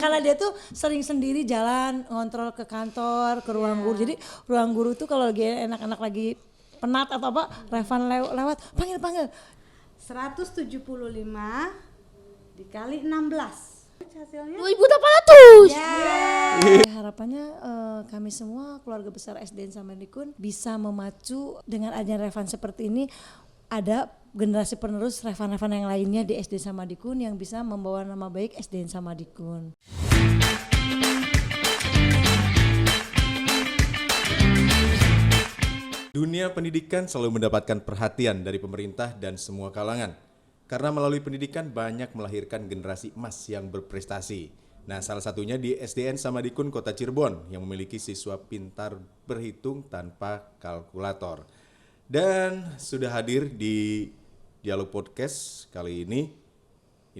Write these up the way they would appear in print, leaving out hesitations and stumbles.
karena dia tuh sering sendiri jalan ngontrol ke kantor, ke ruang guru. Jadi ruang guru tuh kalau lagi anak-anak lagi penat atau apa, Revan lewat panggil 175 dikali 16 hasilnya 2.800. Harapannya kami semua keluarga besar SDN Samadikun bisa memacu dengan adanya Revan seperti ini, ada generasi penerus Revan-Revan yang lainnya di SD Samadikun yang bisa membawa nama baik SDN Samadikun. Dunia pendidikan selalu mendapatkan perhatian dari pemerintah dan semua kalangan. Karena melalui pendidikan banyak melahirkan generasi emas yang berprestasi. Nah, salah satunya di SDN Samadikun Kota Cirebon yang memiliki siswa pintar berhitung tanpa kalkulator. Dan sudah hadir di Dialog Podcast kali ini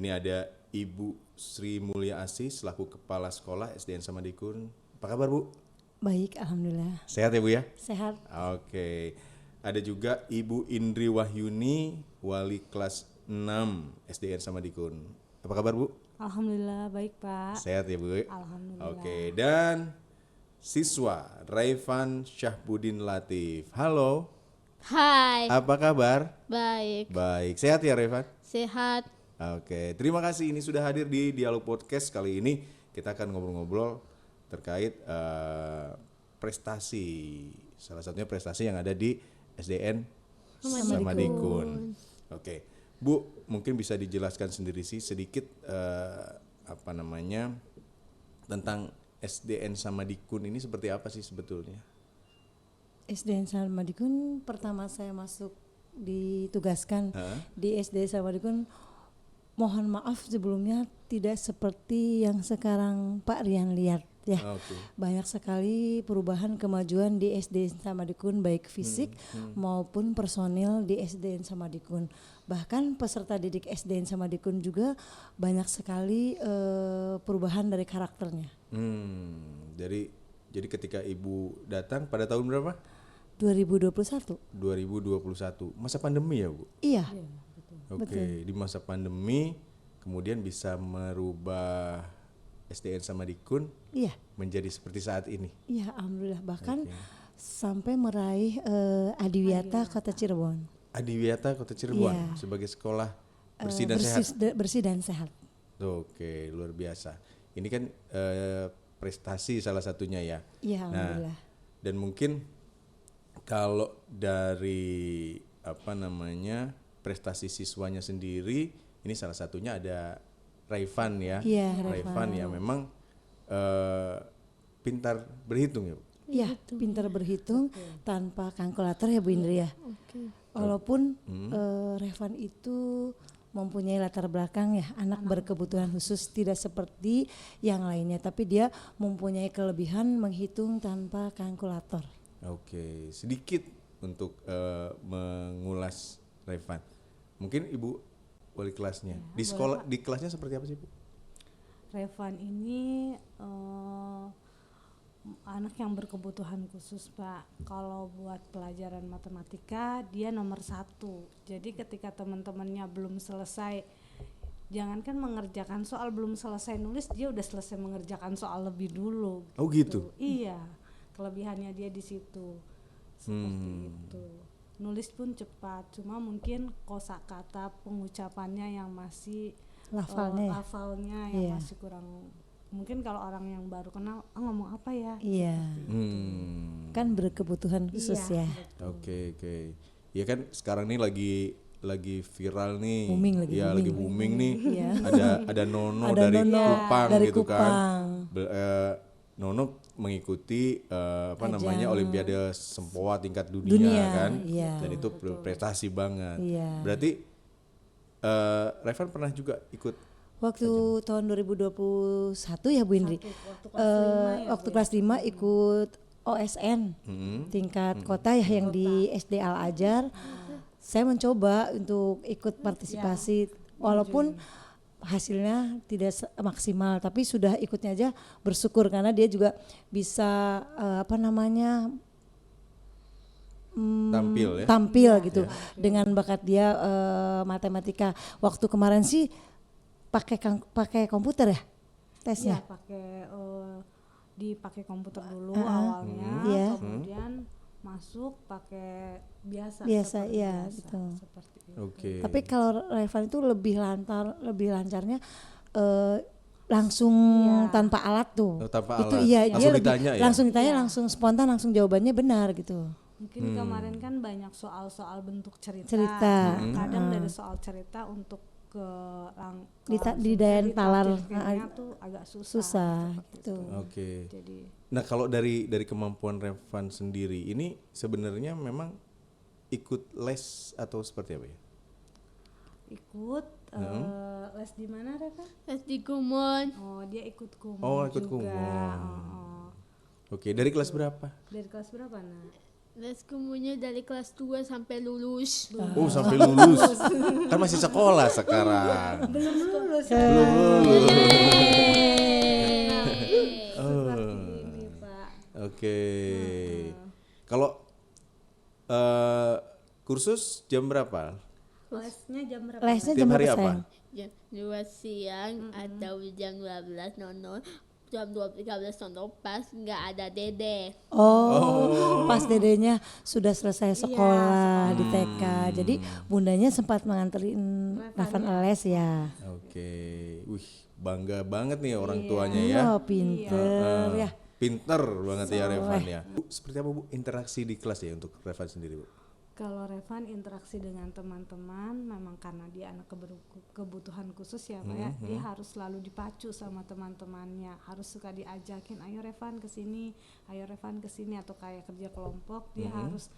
ada Ibu Sri Mulya Asih selaku Kepala Sekolah SDN Samadikun. Apa kabar, Bu? Baik, alhamdulillah. Sehat ya, Bu ya? Sehat. Oke. Ada juga Ibu Indri Wahyuni, Wali kelas 6 SDN Samadikun. Apa kabar, Bu? Alhamdulillah baik Pak. Sehat ya, Bu? Alhamdulillah. Oke, dan siswa Raivan Syahbudin Latif. Halo. Hai. Apa kabar? Baik. Baik. Sehat ya, Raivan? Sehat. Oke, terima kasih ini sudah hadir di Dialog Podcast. Kali ini kita akan ngobrol-ngobrol terkait prestasi. Salah satunya prestasi yang ada di SDN Samadikun. Oke. Bu, mungkin bisa dijelaskan sendiri sih sedikit tentang SDN Samadikun ini seperti apa sih sebetulnya? SDN Samadikun pertama saya masuk ditugaskan di SD Samadikun, mohon maaf sebelumnya tidak seperti yang sekarang Pak Rian lihat ya. Banyak sekali perubahan kemajuan di SDN Samadikun baik fisik maupun personil di SDN Samadikun. Bahkan peserta didik SDN Samadikun juga banyak sekali perubahan dari karakternya. Jadi ketika Ibu datang pada tahun berapa? 2021. 2021. Masa pandemi ya, Bu? Iya. Oke, di masa pandemi kemudian bisa merubah SDN Samadikun menjadi seperti saat ini. Iya, alhamdulillah, bahkan sampai meraih Adiwiyata Kota Cirebon. Adiwiyata Kota Cirebon sebagai sekolah bersih dan sehat. Bersih dan sehat. Oke, luar biasa. Ini kan prestasi salah satunya ya. Iya, alhamdulillah. Dan mungkin kalau dari prestasi siswanya sendiri, ini salah satunya ada Raivan ya. Iya, Raivan ya memang pintar berhitung ya, Bu? Iya, pintar berhitung tanpa kalkulator ya, Bu Indri ya. Walaupun Raivan itu mempunyai latar belakang ya anak berkebutuhan khusus, tidak seperti yang lainnya, tapi dia mempunyai kelebihan menghitung tanpa kalkulator. Oke, sedikit untuk mengulas Raivan. Mungkin Ibu wali kelasnya. Di kelasnya seperti apa sih, Bu? Raivan ini anak yang berkebutuhan khusus, Pak. Kalau buat pelajaran matematika dia nomor 1. Jadi ketika teman-temannya belum selesai, jangankan mengerjakan soal, belum selesai nulis dia udah selesai mengerjakan soal lebih dulu. Oh gitu? Iya, kelebihannya dia di situ. Seperti itu. Nulis pun cepat, cuma mungkin kosakata pengucapannya yang masih lafalnya yang masih kurang. Mungkin kalau orang yang baru kenal ngomong apa ya? Iya. Kan berkebutuhan khusus ya. Oke. Ya kan sekarang ini lagi viral nih. Lagi booming nih. Ada Nono dari Kupang gitu kan. Nono mengikuti Olimpiade Sempoa tingkat dunia kan. Dan itu prestasi banget. Berarti Raivan pernah juga ikut waktu tahun 2021 ya, Bu Indri. Waktu kelas 5 ikut OSN tingkat kota ya yang di SD Al Ajar. Saya mencoba untuk ikut partisipasi walaupun hasilnya tidak maksimal, tapi sudah ikutnya aja bersyukur karena dia juga bisa tampil gitu dengan bakat dia matematika. Waktu kemarin sih pakai komputer ya. tesnya? Iya, pakai dipakai komputer dulu awalnya, Iya. kemudian masuk pakai biasa seperti iya, biasa, gitu. seperti itu. Oke. Tapi kalau Revan itu lebih lancarnya langsung tanpa alat tuh. Oh, tanpa Itu alat. iya, Langsung dia lebih ditanya ya? langsung ditanya, langsung spontan, langsung jawabannya benar gitu. Mungkin kemarin kan banyak soal-soal bentuk cerita. Cerita. Nah, kadang dari soal cerita untuk ke Di daya talar tuh agak susah. susah seperti gitu. itu. Oke. Jadi Nah, kalau dari kemampuan Revan sendiri ini sebenarnya memang ikut les atau seperti apa ya? ikut les di mana Reva? Les di Kumon. Oh, dia ikut kumon Oh, ikut juga. kumon. Oh. Oke, dari kelas berapa? Dari kelas berapa, Nak? Les Kumonnya dari kelas 2 sampai lulus. Oh, sampai lulus. Kan masih sekolah sekarang. Belum lulus. Belum lulus. Seperti ini, Pak. Oke. Kalau kursus jam berapa? Lesnya jam berapa? Lesnya Tiap jam hari berapa apa? sayang? Jam 2 siang atau jam 12.00. Jam 12.13 pas nggak ada dede. Oh, pas dedenya sudah selesai sekolah di TK. Jadi bundanya sempat menganterin Revan les ya. Oke. Wih, bangga banget nih orang tuanya ya. Oh, pinter ya. Pinter banget ya Revan ya. Bu, seperti apa Bu interaksi di kelas ya untuk Revan sendiri Bu? Kalau Revan interaksi dengan teman-teman memang karena dia anak kebutuhan khusus ya Pak ya, dia harus selalu dipacu sama teman-temannya, harus suka diajakin, ayo Revan kesini, atau kayak kerja kelompok dia harus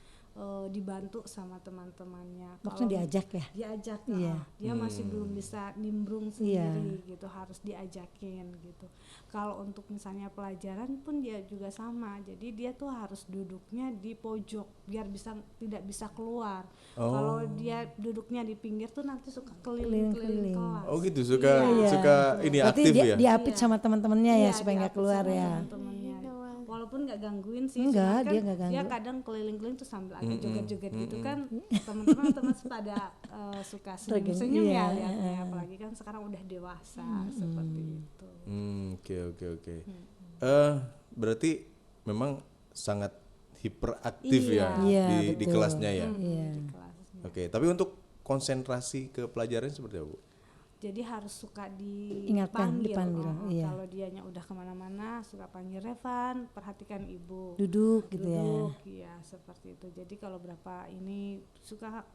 dibantu sama teman-temannya. Maksudnya diajak ya? Diajak, Iya. dia masih belum bisa nimbrung sendiri gitu, harus diajakin gitu. Kalau untuk misalnya pelajaran pun dia juga sama, jadi dia tuh harus duduknya di pojok biar tidak bisa keluar. Kalau dia duduknya di pinggir tuh nanti suka keliling-keliling kelas. Oh gitu, suka ini Berarti aktif dia ya? diapit sama teman-temannya ya Iya, supaya nggak diapit keluar sama ya. teman-temannya. Walaupun nggak gangguin sih, Enggak, cuman dia kan nggak ganggu. dia kadang keliling-keliling tuh sambil agak joget-joget gitu kan, teman-teman pada suka senyum-senyum ya lihatnya, apalagi kan sekarang udah dewasa seperti itu. Oke. Berarti memang sangat hiperaktif ya Iya, di betul. kelasnya ya. Di kelasnya. Oke, tapi untuk konsentrasi ke pelajaran seperti apa Bu? Jadi harus suka Ingatkan, dipanggil. dipanggil, iya. Kalau dianya udah kemana-mana suka panggil Revan, perhatikan ibu. Duduk gitu ya. Duduk, ya seperti itu. Jadi kalau berapa ini suka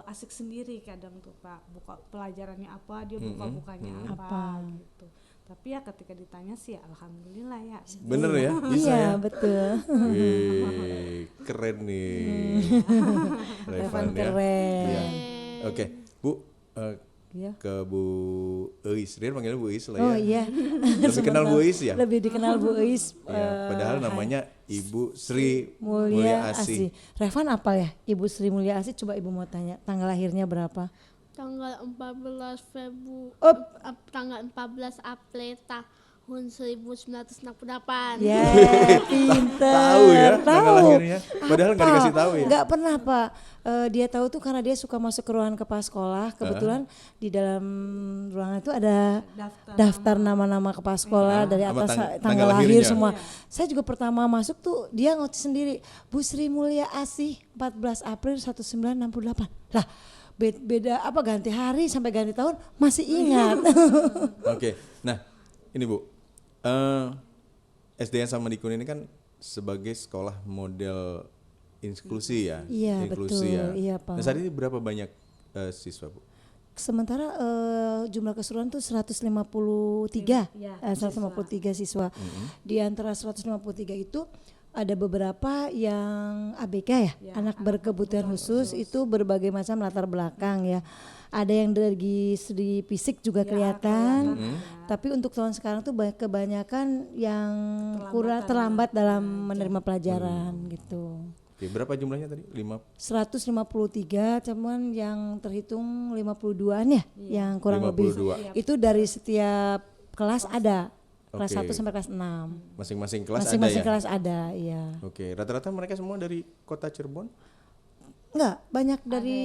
asik sendiri kadang tuh Pak, buka pelajarannya apa, dia buka-bukanya apa gitu. Tapi ya ketika ditanya sih alhamdulillah ya. Bener ya? Bisa Iya, ya? betul. Wih, keren nih. Revan ya. keren. Iya. Oke, Bu, Iya. ke Bu Eis, Rian panggilnya Bu Eis lah Oh ya. iya. Lebih kenal Bu Eis ya? Lebih dikenal Bu Eis. Ya, padahal namanya Ibu Sri Mulia Asih. Asih. Revan apa ya? Ibu Sri Mulia Asih, coba Ibu mau tanya tanggal lahirnya berapa? Tanggal 14 tanggal 14 April tahun 1968. Ya, pinter. Tahu ya tanggal lahirnya. Padahal nggak dikasih tahu ya. Nggak pernah Pak. Dia tahu tuh karena dia suka masuk ke ruangan kepala sekolah. Kebetulan di dalam ruangan itu ada daftar nama-nama kepala sekolah dari Sama atas tanggal tanggal lahir lahirnya. semua. Saya juga pertama masuk tuh dia ngoceh sendiri. Bu Sri Mulia Asih 14 April 1968. Lah beda apa ganti hari sampai ganti tahun masih ingat. Oke, nah ini Bu, SDN Samadikun ini kan sebagai sekolah model inklusi ya. Iya, inklusi betul. ya. Iya, Pak. Nah saat ini berapa banyak siswa Bu? Sementara jumlah keseluruhan tuh 153 Ya, 153 siswa. Di antara 153 itu ada beberapa yang ABK ya, anak berkebutuhan khusus itu berbagai macam latar belakang ya. Ada yang dari segi fisik juga kelihatan. Tapi untuk tahun sekarang tuh kebanyakan yang kurang terlambat dalam menerima pelajaran gitu. Oke, berapa jumlahnya tadi? 153, cuman yang terhitung 52-an ya, yang kurang 52. lebih. Itu dari setiap kelas ada. Kelas Oke. 1 sampai kelas 6. Masing-masing kelas Masing-masing ada ya? kelas ada, iya. Oke, rata-rata mereka semua dari kota Cirebon? Enggak, banyak dari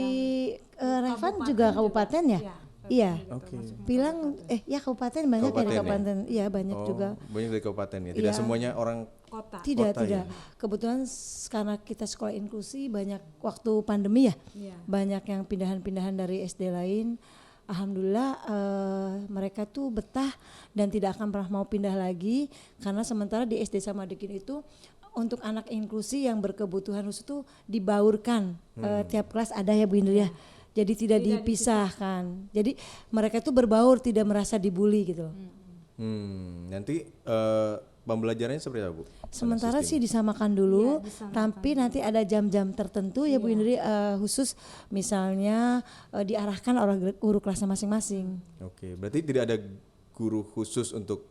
Revan juga kabupaten ya? Iya, Iya. Oke. Bilang ya kabupaten banyak Kabupaten dari ya? kabupaten. Iya, banyak Oh, juga. banyak dari kabupaten ya. Tidak Iya. semuanya orang Kota. Tidak, kota tidak. ya? Kebetulan karena kita sekolah inklusi banyak waktu pandemi ya. Iya. Banyak yang pindahan-pindahan dari SD lain. Alhamdulillah mereka tuh betah dan tidak akan pernah mau pindah lagi karena sementara di SD Samadikun itu untuk anak inklusi yang berkebutuhan khusus tuh dibaurkan. Tiap kelas ada ya Bu Indri ya. Jadi tidak dipisahkan. Jadi mereka tuh berbaur, tidak merasa dibully gitu loh. Nanti pembelajarannya seperti apa Bu? Sementara Sistem. sih disamakan dulu, Iya, disamakan tapi nanti ada jam-jam tertentu ya Bu Indri khusus misalnya diarahkan oleh guru kelasnya masing-masing. Oke, berarti tidak ada guru khusus untuk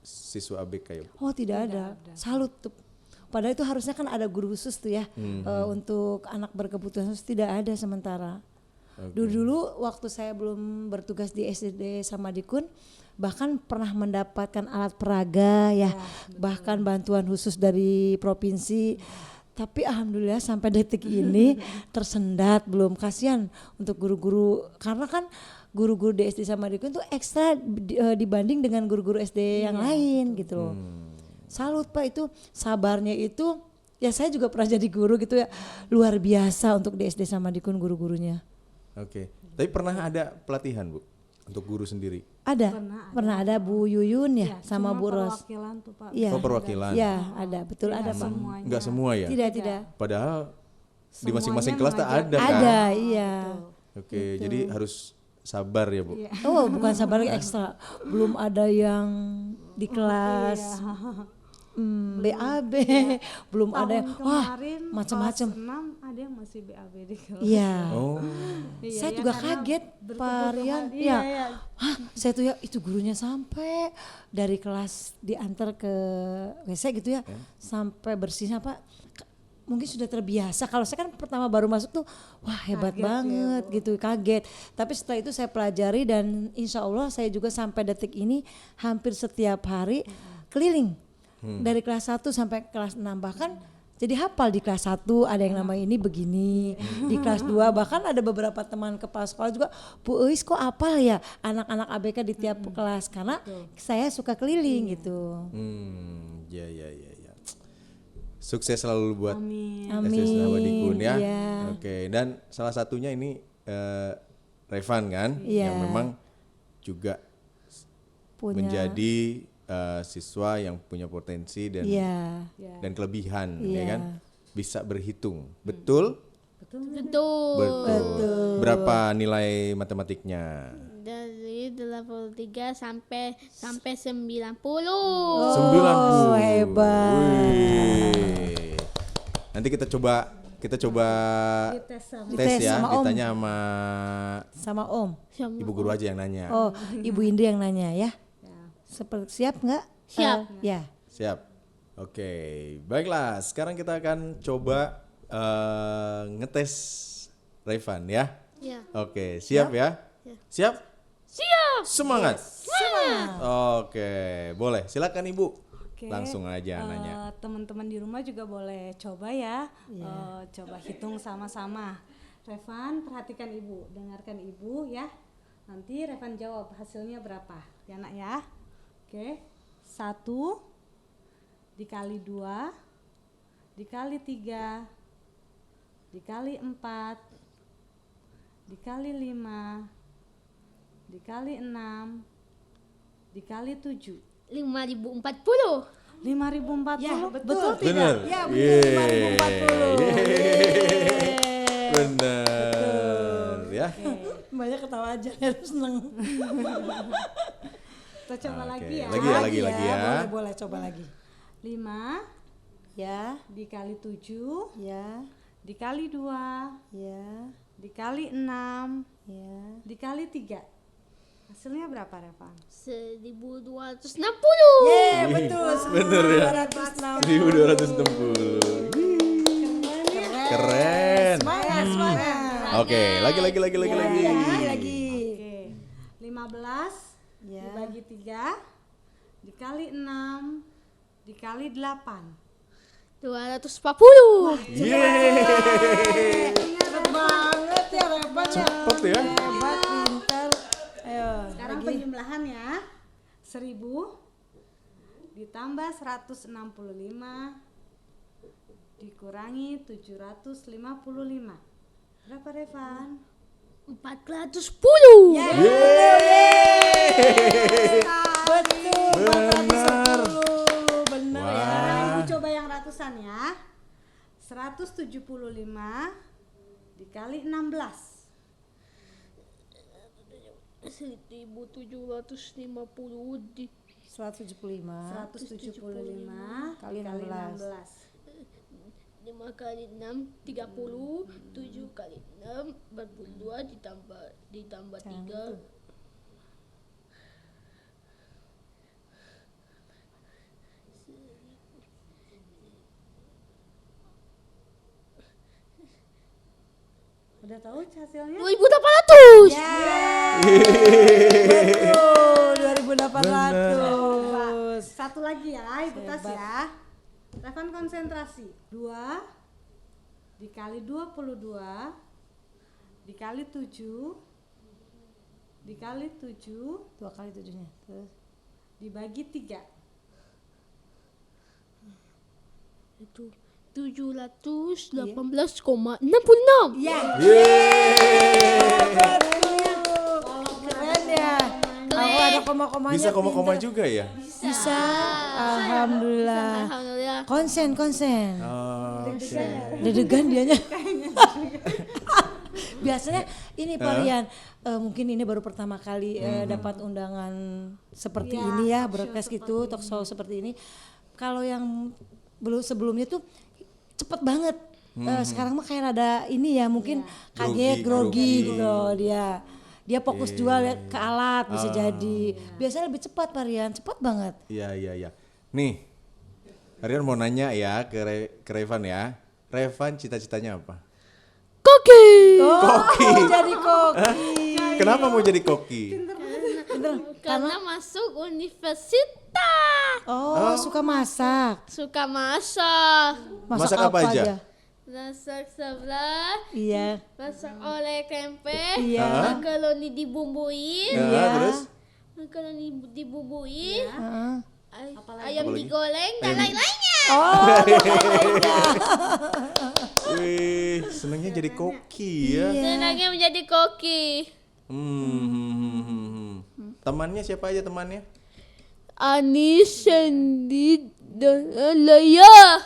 siswa ABK ya Bu? Oh tidak ada. Salut tuh. Padahal itu harusnya kan ada guru khusus tuh ya untuk anak berkebutuhan khusus, tidak ada sementara. Dulu waktu saya belum bertugas di SD Samadikun bahkan pernah mendapatkan alat peraga ya, bahkan bantuan khusus dari provinsi. Tapi alhamdulillah sampai detik ini tersendat, belum. Kasihan untuk guru-guru karena kan guru-guru di SD Samadikun tuh ekstra dibanding dengan guru-guru SD yang lain gitu loh. Salut Pak, itu sabarnya itu ya, saya juga pernah jadi guru gitu ya, luar biasa untuk di SD Samadikun guru-gurunya. Oke, tapi pernah ada pelatihan Bu untuk guru sendiri? Ada, pernah ada Bu Yuyun ya, sama cuma Bu Ros. perwakilan tuh Pak. Iya. Oh, perwakilan. Ya ada, betul ada Pak. Semuanya. Enggak semua ya? Tidak. Padahal di Semuanya masing-masing kelas tak mengajar. ada kan? Ada, iya. Oke, jadi harus sabar ya Bu. Oh bukan sabar ekstra, belum ada yang di kelas BAB, belum ada yang Kemarin macam-macam. kelas 6 ada yang masih BAB di kelas. Iya. Oh, Iya, Saya ya, juga karena kaget Pak Rian. Iya, Iya. iya. Hah, saya tuh ya itu gurunya sampai dari kelas diantar ke WC gitu ya, sampai bersihnya Pak. Mungkin sudah terbiasa. Kalau saya kan pertama baru masuk tuh, wah hebat banget gitu, kaget. Tapi setelah itu saya pelajari dan insya Allah saya juga sampai detik ini hampir setiap hari keliling. Dari kelas 1 sampai kelas 6 bahkan jadi hafal. Di kelas 1 ada yang nama ini begini, di kelas 2 bahkan ada beberapa teman kepala sekolah juga, Bu Eis kok hafal ya anak-anak ABK di tiap kelas, karena saya suka keliling gitu. ya. Sukses selalu buat Amin. SD Samadikun ya. Iya. Oke, dan salah satunya ini Revan kan, Iya. yang memang juga Punya menjadi siswa yang punya potensi dan Iya. dan kelebihan, ya Iya. kan, bisa berhitung, betul? Betul. Berapa nilai matematiknya? Dari 83 sampai 90. 90. hebat. Wih. Nanti kita coba Dites sama tes Dites ya, sama Om. ditanya Sama Om. ibu guru aja yang nanya. Oh, Ibu Indri yang nanya ya. Siap nggak? Siap. Ya. Siap. Oke, baiklah. Sekarang kita akan coba ngetes Revan ya. Ya. Oke, siap ya? Siap? Siap. Semangat. Oke, boleh. Silakan Ibu. Oke, Langsung aja nanya. teman-teman di rumah juga boleh coba ya, coba hitung sama-sama. Revan, perhatikan Ibu, dengarkan Ibu ya. Nanti Revan jawab hasilnya berapa, ya Nak ya. Oke, 1 dikali 2 dikali 3 dikali 4 dikali 5 dikali 6 dikali 7. 5040. 5040. Ya, betul tidak? Bener. Ya, betul. 5040. Bener ya. Banyak ketawa aja, harus seneng. Kita coba Oke, lagi ya. lagi ya. Boleh coba lagi. 5 Ya, dikali 7 ya, dikali 2 ya, dikali 6 ya. dikali 3. Hasilnya berapa Revan? 1260. Betul. Bener ya. 1260. 1260. Keren. Semangat. Oke, lagi. Lagi. Oke. 15 Ya. dibagi 3 dikali 6 dikali 8. 240. Cepet banget ya, Revan ya. Cepet ya. Hebat, pintar. Ayo, Sekarang lagi. penjumlahan ya. 1000 ditambah 165 dikurangi 755. Berapa Revan? 410. Ya. Betul. Benar. 410. Benar ya. Sekarang Ibu coba yang ratusan ya. 175 dikali 16. 1750 di 175 175 Kali kali 16. 16. 5 kali 6 30, 7 kali 6 42 ditambah 3. Udah tahu hasilnya? 2800. Betul, 2800. Satu lagi ya, Ibu Tas ya. Revan konsentrasi. 2 dikali 22 dikali 7 dikali 7 2 kali 7-nya. Terus dibagi 3. Itu 718,66. Iya. keren ya. Aku ada koma-komanya. Bisa koma-koma pinter. juga ya? Bisa. Alhamdulillah. Alhamdulillah. Konsen. Oke. Deg-degan dianya. Biasanya ini Pak Rian, mungkin ini baru pertama kali dapat undangan seperti ini ya, broadcast gitu, talk show seperti ini. Kalau yang sebelumnya tuh cepet banget. Sekarang mah kayak ada ini ya, mungkin kaget, grogi gitu dia. Dia fokus jual ke alat bisa jadi. Biasanya lebih cepat Pak Rian, cepat banget. Iya. Nih, Rian mau nanya ya ke Revan ya. Revan cita-citanya apa? Koki. Koki. Jadi koki. Kenapa mau jadi koki? Karena masuk universitas. Oh, suka masak. Suka masak. Masak apa aja? Masak sebelah. Iya. Masak oleh tempe. Iya. Makaroni dibumbuin. Iya. Terus? Makaroni dibumbuin. Heeh. Ayam Apalagi? digoreng dan lain-lainnya. Oh, Wih, senangnya jadi koki ya. Senangnya menjadi koki. Temannya siapa aja temannya? Anis, Sandy, dan Alaya.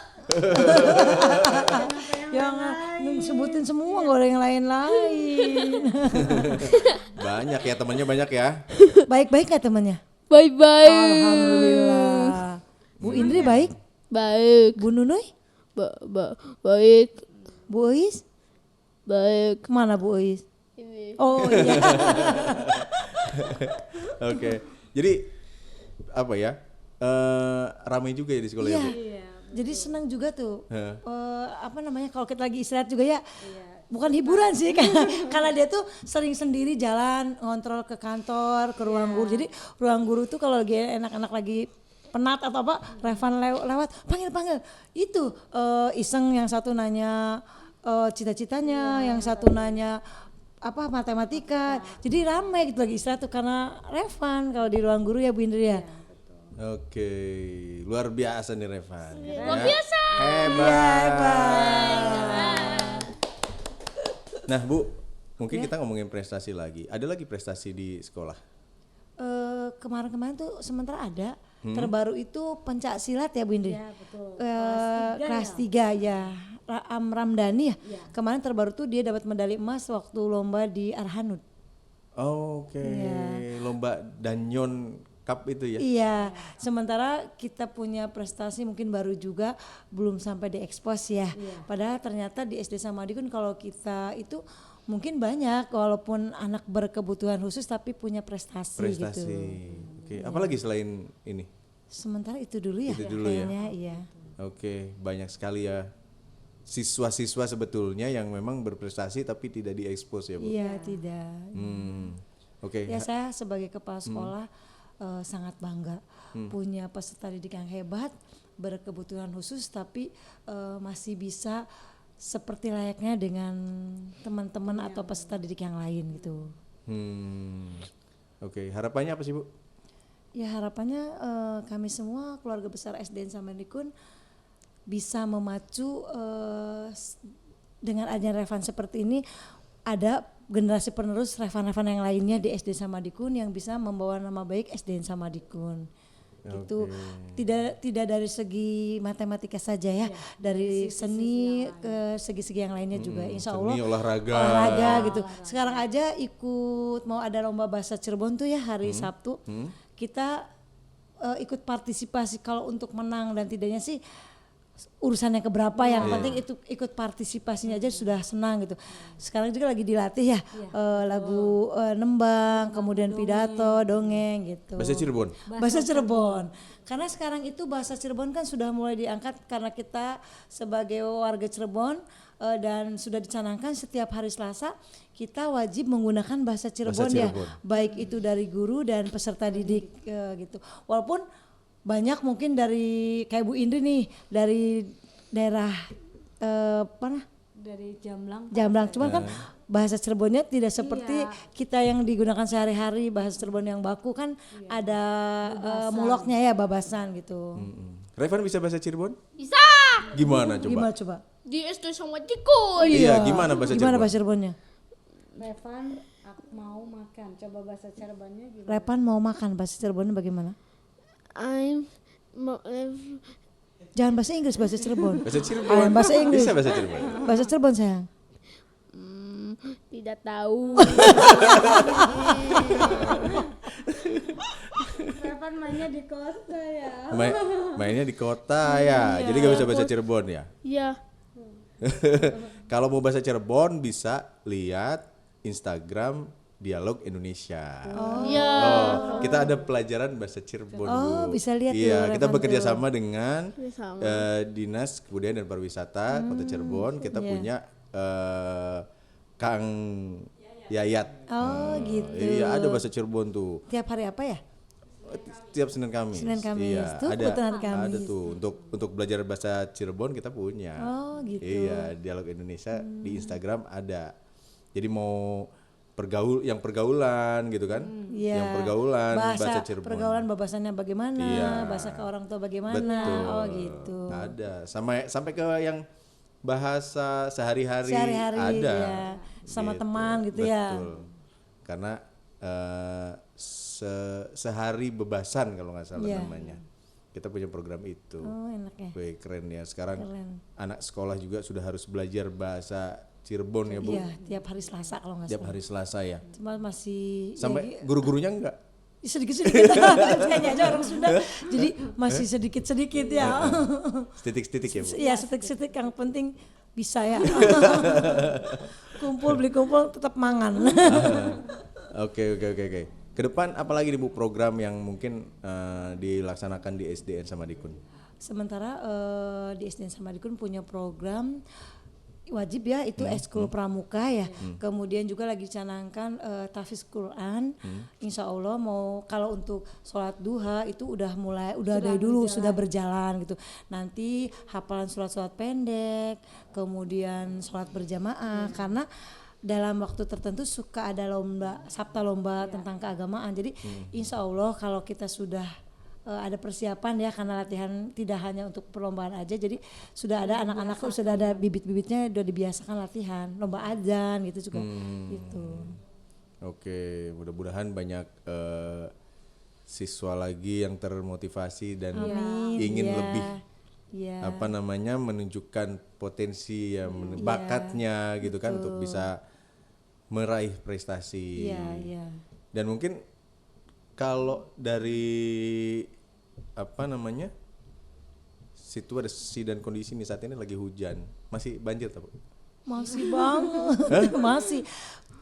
jangan sebutin semua gak ada yang lain-lain. Banyak ya temannya banyak ya. Baik-baik gak temannya? Bye-bye. Alhamdulillah. Bu Indri baik? Baik. Bu Nunuy? Baik. Bu Ois? Baik. Kemana Bu Ois? Ini. Oh iya. Oke. Jadi apa ya? Ramai juga ya di sekolah ya, Bu? Jadi senang juga tuh. Heeh. Apa namanya kalau kita lagi istirahat juga ya. Bukan hiburan sih karena dia tuh sering sendiri jalan ngontrol ke kantor, ke ruang guru. Jadi ruang guru tuh kalau lagi anak-anak lagi penat atau apa, Revan lewat panggil. Itu iseng, yang satu nanya cita-citanya, yang satu nanya apa matematika. Jadi ramai gitu lagi istirahat tuh karena Revan kalau di ruang guru ya Bu Indri ya. Oke, luar biasa nih Revan. Luar biasa. Hebat. Nah Bu, mungkin kita ngomongin prestasi lagi. Ada lagi prestasi di sekolah? Kemarin-kemarin tuh sementara ada. Terbaru itu pencak silat ya Bu Indri. Ya, betul. Kelas 3 ya. Ramdhani ya. Kemarin terbaru tuh dia dapat medali emas waktu lomba di Arhanud. Oke, lomba Danyon Cup itu ya? Iya, sementara kita punya prestasi mungkin baru juga belum sampai diekspos ya. Padahal ternyata di SD Samadikun kalau kita itu mungkin banyak walaupun anak berkebutuhan khusus tapi punya prestasi gitu. Oke, apalagi selain ini? Sementara itu dulu ya Itu dulu ya? kayaknya iya. Oke, banyak sekali ya siswa-siswa sebetulnya yang memang berprestasi tapi tidak diekspos ya Bu? Iya, tidak. Oke. Ya saya sebagai kepala sekolah sangat bangga punya peserta didik yang hebat, berkebutuhan khusus tapi masih bisa seperti layaknya dengan teman-teman atau peserta didik yang lain gitu. Oke, harapannya apa sih Bu? Ya harapannya kami semua keluarga besar SDN Samadikun bisa memacu dengan adanya Revan seperti ini, ada generasi penerus Revan-Revan yang lainnya di SD Samadikun yang bisa membawa nama baik SDN Samadikun. Gitu. Tidak dari segi matematika saja ya, dari seni ke segi-segi yang lainnya juga. Insya Allah Seni, olahraga gitu. Sekarang aja ikut mau ada lomba bahasa Cirebon tuh ya hari Sabtu. Kita ikut partisipasi, kalau untuk menang dan tidaknya sih urusannya keberapa, yang penting itu ikut partisipasinya aja sudah senang gitu. Sekarang juga lagi dilatih ya lagu nembang, kemudian pidato, dongeng gitu. Bahasa Cirebon. Bahasa Cirebon. Karena sekarang itu bahasa Cirebon kan sudah mulai diangkat karena kita sebagai warga Cirebon dan sudah dicanangkan setiap hari Selasa kita wajib menggunakan bahasa Cirebon, ya, baik itu dari guru dan peserta didik gitu. Walaupun banyak mungkin dari kayak Bu Indri nih dari daerah mana? Dari Jamblang. Cuman kan bahasa Cirebonnya tidak seperti kita yang digunakan sehari-hari. Bahasa Cirebon yang baku kan ada muloknya ya, babasan gitu. Revan bisa bahasa Cirebon? Bisa. Gimana coba? Gimana coba? Di SD Samadikun. Iya, gimana bahasa Gimana Cirebon? bahasa Cirebonnya? Revan aku mau makan. Coba bahasa Cirebonnya gimana? Repan mau makan, bahasa Cirebonnya bagaimana? Jangan bahasa Inggris, bahasa Cirebon. Bahasa Cirebon. Bahasa Inggris. Bisa bahasa Cirebon. Bahasa Cirebon sayang. Tidak tahu. Revan mainnya di kota ya. Mainnya di kota ya. Jadi gak bisa bahasa Cirebon ya. Iya. Kalau mau bahasa Cirebon bisa lihat Instagram Dialog Indonesia. Iya. Kita ada pelajaran bahasa Cirebon, Bu. Bisa lihat Iya, tuh, kita Revan bekerja tuh. sama dengan Bersama. Dinas Kebudayaan dan Pariwisata Kota Cirebon. Kita punya Kang Yayat. Oh gitu. Iya, ada bahasa Cirebon tuh. Tiap hari apa ya? Tiap Senin Kamis. Senin Kamis. Iya, Tuh, kebetulan hari Kamis. ada tuh untuk belajar bahasa Cirebon kita punya. Oh gitu. Iya, Dialog Indonesia di Instagram ada. Jadi mau pergaulan gitu kan? Iya. Yang pergaulan bahasa Cirebon. Pergaulan babasannya bagaimana? Iya. Bahasa ke orang tua bagaimana? Betul. Oh gitu. Ada. Sampai ke yang bahasa sehari-hari Sehari-hari ada. ya. Sama teman gitu ya. Betul. Karena sehari bebasan kalau nggak salah Iya. namanya. Kita punya program itu. Oh enak ya. Wih, keren ya. Sekarang Keren. anak sekolah juga sudah harus belajar bahasa Cirebon ya Bu. Iya, tiap hari Selasa kalau nggak Tiap salah. hari Selasa ya. Cuma masih Sampai guru-gurunya enggak? sedikit-sedikit kayaknya aja orang Sunda. Jadi masih sedikit-sedikit ya. Setitik-setitik ya Bu. Iya, sedikit-sedikit yang penting bisa ya. Beli kumpul tetap mangan. Oke. Ke depan apalagi nih Bu program yang mungkin dilaksanakan di SDN Samadikun? Sementara di SDN Samadikun punya program wajib ya itu ekskul pramuka ya. Kemudian juga lagi canangkan tahfiz Quran. Insya Allah mau kalau untuk sholat duha itu udah dari dulu sudah berjalan gitu. Nanti hafalan surat-surat pendek, kemudian sholat berjamaah karena dalam waktu tertentu suka ada sabta lomba tentang keagamaan. Jadi insya Allah kalau kita sudah ada persiapan ya, karena latihan tidak hanya untuk perlombaan aja, jadi sudah ada anak-anak sudah ada bibit-bibitnya, udah dibiasakan latihan lomba adzan gitu juga gitu. Oke, mudah-mudahan banyak siswa lagi yang termotivasi dan ingin lebih menunjukkan potensi ya, bakatnya gitu kan untuk bisa meraih prestasi. Dan mungkin kalau dari situasi dan kondisi nih saat ini lagi hujan, masih banjir tak Bu? Masih banget. Masih.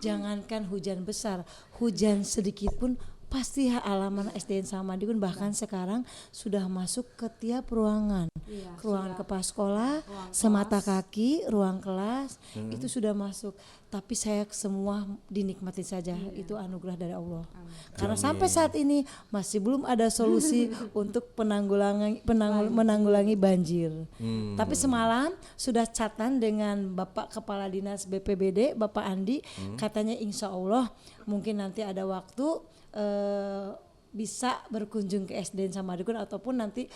Jangankan hujan besar, hujan sedikit pun pasti halaman SDN Samadikun bahkan sekarang sudah masuk ke tiap ruangan. Ruangan kepala sekolah, semata kaki, ruang kelas itu sudah masuk. Tapi saya semua dinikmati saja, itu anugerah dari Allah. Karena sampai saat ini masih belum ada solusi untuk menanggulangi banjir. Tapi semalam sudah catatan dengan Bapak Kepala Dinas BPBD, Bapak Andi, katanya insya Allah mungkin nanti ada waktu bisa berkunjung ke SDN Samadikun ataupun nanti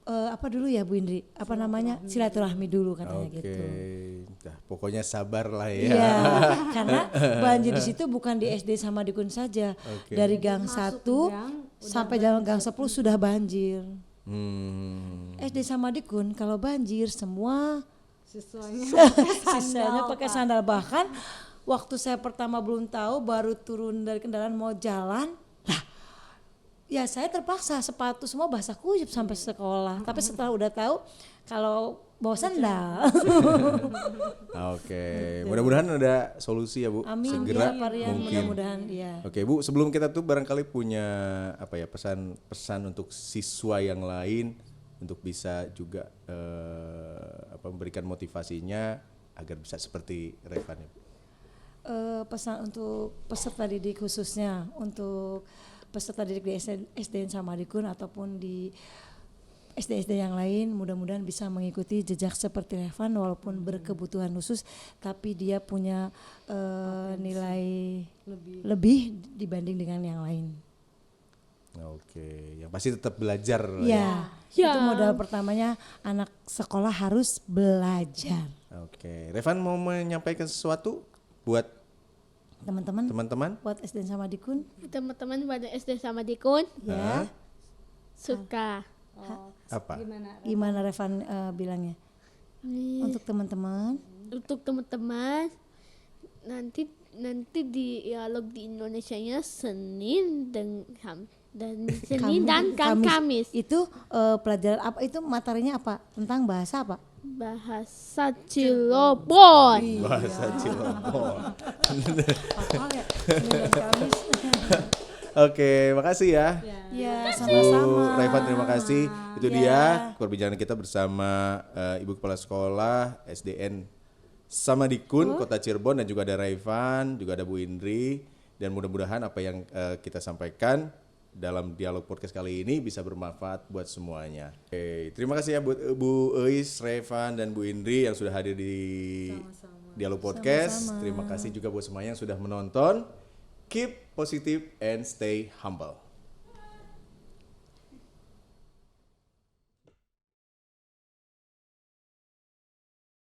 apa dulu ya Bu Indri? Apa namanya? Silaturahmi dulu katanya Oke. gitu. Nah, pokoknya sabar lah ya. Iya, karena banjir di situ bukan di SD Samadikun saja. Oke. Dari Gang 1 sampai jalan Gang 10 sudah banjir. SD Samadikun kalau banjir semua sisanya pakai sandal. Bahkan waktu saya pertama belum tahu, baru turun dari kendaraan mau jalan, lah ya saya terpaksa sepatu semua basah kuyup sampai sekolah. Tapi setelah udah tahu kalau bawa sandal. Oke, mudah-mudahan ada solusi ya Bu. Amin Segera ya Pak Rian, mungkin. mudah-mudahan ya. Oke Bu, sebelum kita tuh barangkali punya apa ya pesan-pesan untuk siswa yang lain untuk bisa juga memberikan motivasinya agar bisa seperti Revan ya Bu. Pesan untuk peserta didik khususnya untuk peserta didik di SDN Samadikun ataupun di SD-SD yang lain, mudah-mudahan bisa mengikuti jejak seperti Revan walaupun berkebutuhan khusus tapi dia punya nilai lebih dibanding dengan yang lain. Oke, yang pasti tetap belajar. Ya, Ya. itu modal pertamanya, anak sekolah harus belajar. Oke, Revan mau menyampaikan sesuatu buat teman-teman? Buat SDN Samadikun Teman-teman pada SD Samadikun ya. suka. Apa? Gimana Revan bilangnya? Untuk teman-teman Untuk teman-teman nanti di dialog di Indonesianya Senin dan Kamis. Itu pelajaran apa, itu materinya apa? Tentang bahasa apa? Bahasa Cirebon. Bahasa Cirebon. Hafal ya? Senin dan Kamis. Oke, makasih ya. Ya, Bu sama-sama. Revan, terima kasih. Itu Ya. dia perbincangan kita bersama Ibu Kepala Sekolah SDN Samadikun Kota Cirebon, dan juga ada Revan, juga ada Bu Indri, dan mudah-mudahan apa yang kita sampaikan dalam dialog podcast kali ini bisa bermanfaat buat semuanya. Oke, terima kasih ya buat Bu Eis, Revan, dan Bu Indri yang sudah hadir di dialog podcast. Sama-sama. Terima kasih juga buat semuanya yang sudah menonton. Keep positive and stay humble.